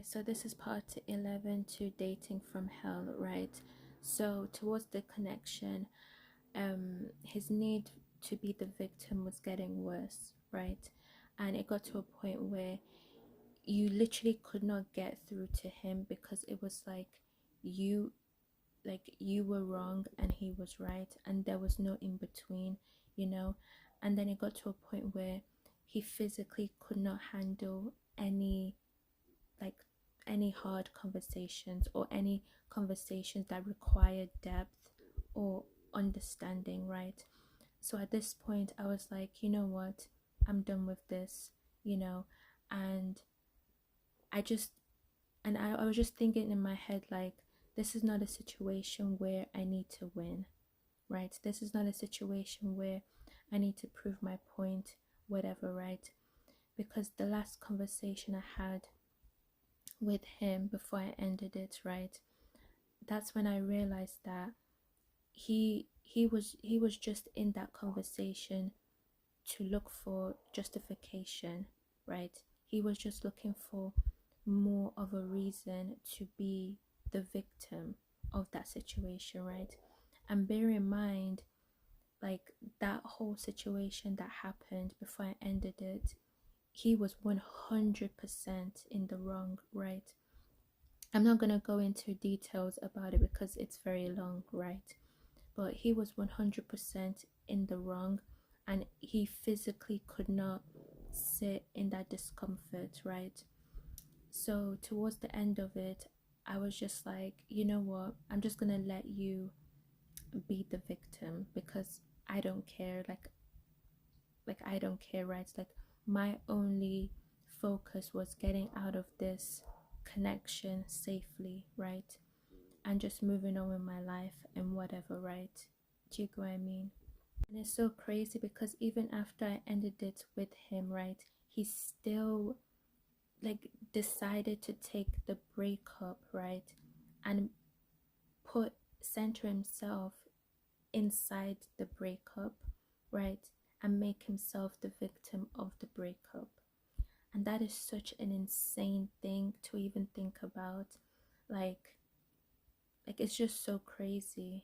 So this is part 11 to dating from hell, right? So towards the connection, his need to be the victim was getting worse, right? And it got to a point where you literally could not get through to him because it was you you were wrong and he was right, and there was no in between, you know. And then it got to a point where he physically could not handle like any hard conversations or any conversations that required depth or understanding, right? So at this point I was like, you know what, I'm done with this, you know. And I just I was just thinking in my head, like, this is not a situation where I need to win, right? This is not a situation where I need to prove my point, whatever, right? Because the last conversation I had with him before I ended it, right? That's when I realized that he was just in that conversation to look for justification, right? He was just looking for more of a reason to be the victim of that situation, right? And bear in mind, like, that whole situation that happened before I ended it, he was 100% in the wrong, right? I'm not going to go into details about it because it's very long, right? But he was 100% in the wrong, and he physically could not sit in that discomfort, right? So towards the end of it, I was just like, you know what, I'm just gonna let you be the victim because I don't care. Like I don't care, right? It's like my only focus was getting out of this connection safely, right? And just moving on with my life and whatever, right? Do you get what I mean? And it's so crazy because even after I ended it with him, right, he still like decided to take the breakup, right, and put center himself inside the breakup, right, and make himself the victim of the breakup. And that is such an insane thing to even think about. Like it's just so crazy.